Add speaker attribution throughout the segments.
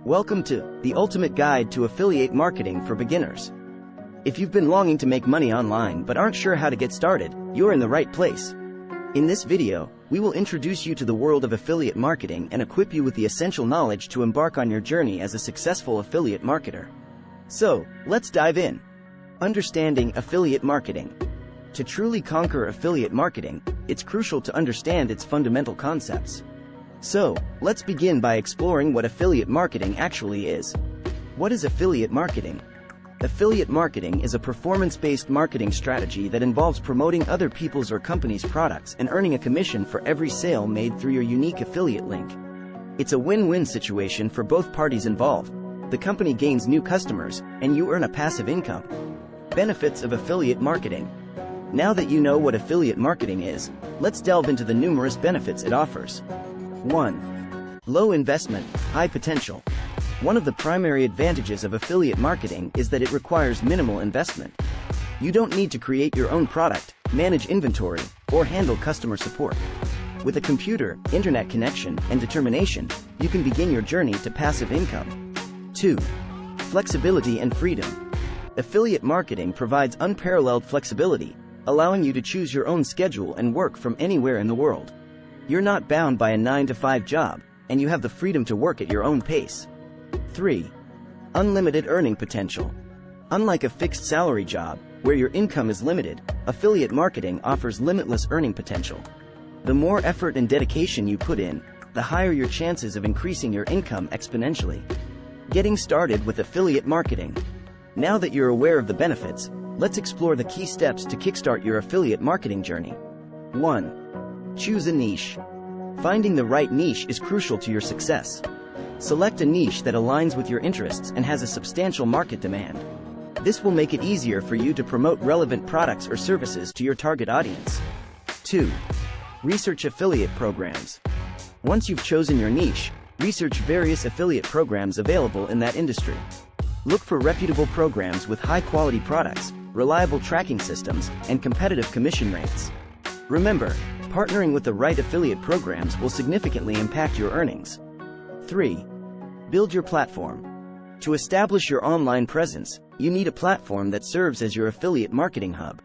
Speaker 1: Welcome to the ultimate guide to affiliate marketing for beginners. If you've been longing to make money online but aren't sure how to get started, you're in the right place. In this video, we will introduce you to the world of affiliate marketing and equip you with the essential knowledge to embark on your journey as a successful affiliate marketer. So, let's dive in. Understanding affiliate marketing. To truly conquer affiliate marketing, it's crucial to understand its fundamental concepts. So, let's begin by exploring what affiliate marketing actually is. What is affiliate marketing? Affiliate marketing is a performance-based marketing strategy that involves promoting other people's or company's products and earning a commission for every sale made through your unique affiliate link. It's a win-win situation for both parties involved. The company gains new customers, and you earn a passive income. Benefits of affiliate marketing. Now that you know what affiliate marketing is, let's delve into the numerous benefits it offers. 1. Low investment, high potential. One of the primary advantages of affiliate marketing is that it requires minimal investment. You don't need to create your own product, manage inventory, or handle customer support. With a computer, internet connection, and determination, you can begin your journey to passive income. 2. Flexibility and freedom. Affiliate marketing provides unparalleled flexibility, allowing you to choose your own schedule and work from anywhere in the world. You're not bound by a 9-to-5 job, and you have the freedom to work at your own pace. 3. Unlimited earning potential. Unlike a fixed salary job, where your income is limited, affiliate marketing offers limitless earning potential. The more effort and dedication you put in, the higher your chances of increasing your income exponentially. Getting started with affiliate marketing. Now that you're aware of the benefits, let's explore the key steps to kickstart your affiliate marketing journey. 1. Choose a niche. Finding the right niche is crucial to your success. Select a niche that aligns with your interests and has a substantial market demand. This will make it easier for you to promote relevant products or services to your target audience. 2. Research affiliate programs. Once you've chosen your niche, research various affiliate programs available in that industry. Look for reputable programs with high-quality products, reliable tracking systems, and competitive commission rates. Remember, partnering with the right affiliate programs will significantly impact your earnings. 3. Build your platform. To establish your online presence, you need a platform that serves as your affiliate marketing hub.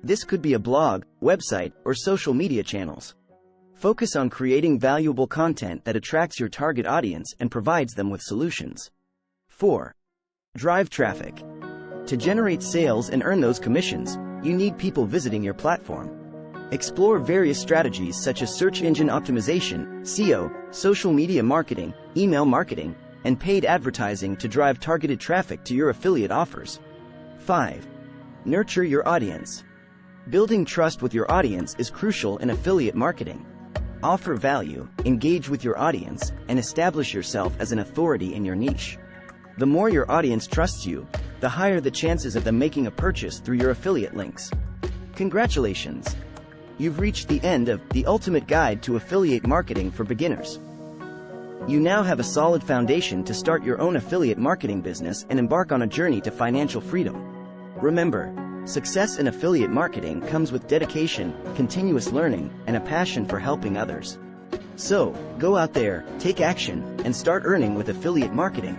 Speaker 1: This could be a blog, website, or social media channels. Focus on creating valuable content that attracts your target audience and provides them with solutions. 4. Drive traffic. To generate sales and earn those commissions, you need people visiting your platform. Explore various strategies such as search engine optimization, SEO, social media marketing, email marketing, and paid advertising to drive targeted traffic to your affiliate offers. 5. Nurture your audience. Building trust with your audience is crucial in affiliate marketing. Offer value, engage with your audience, and establish yourself as an authority in your niche. The more your audience trusts you, the higher the chances of them making a purchase through your affiliate links. Congratulations! You've reached the end of the ultimate guide to affiliate marketing for beginners. You now have a solid foundation to start your own affiliate marketing business and embark on a journey to financial freedom. Remember, success in affiliate marketing comes with dedication, continuous learning, and a passion for helping others. So, go out there, take action, and start earning with affiliate marketing.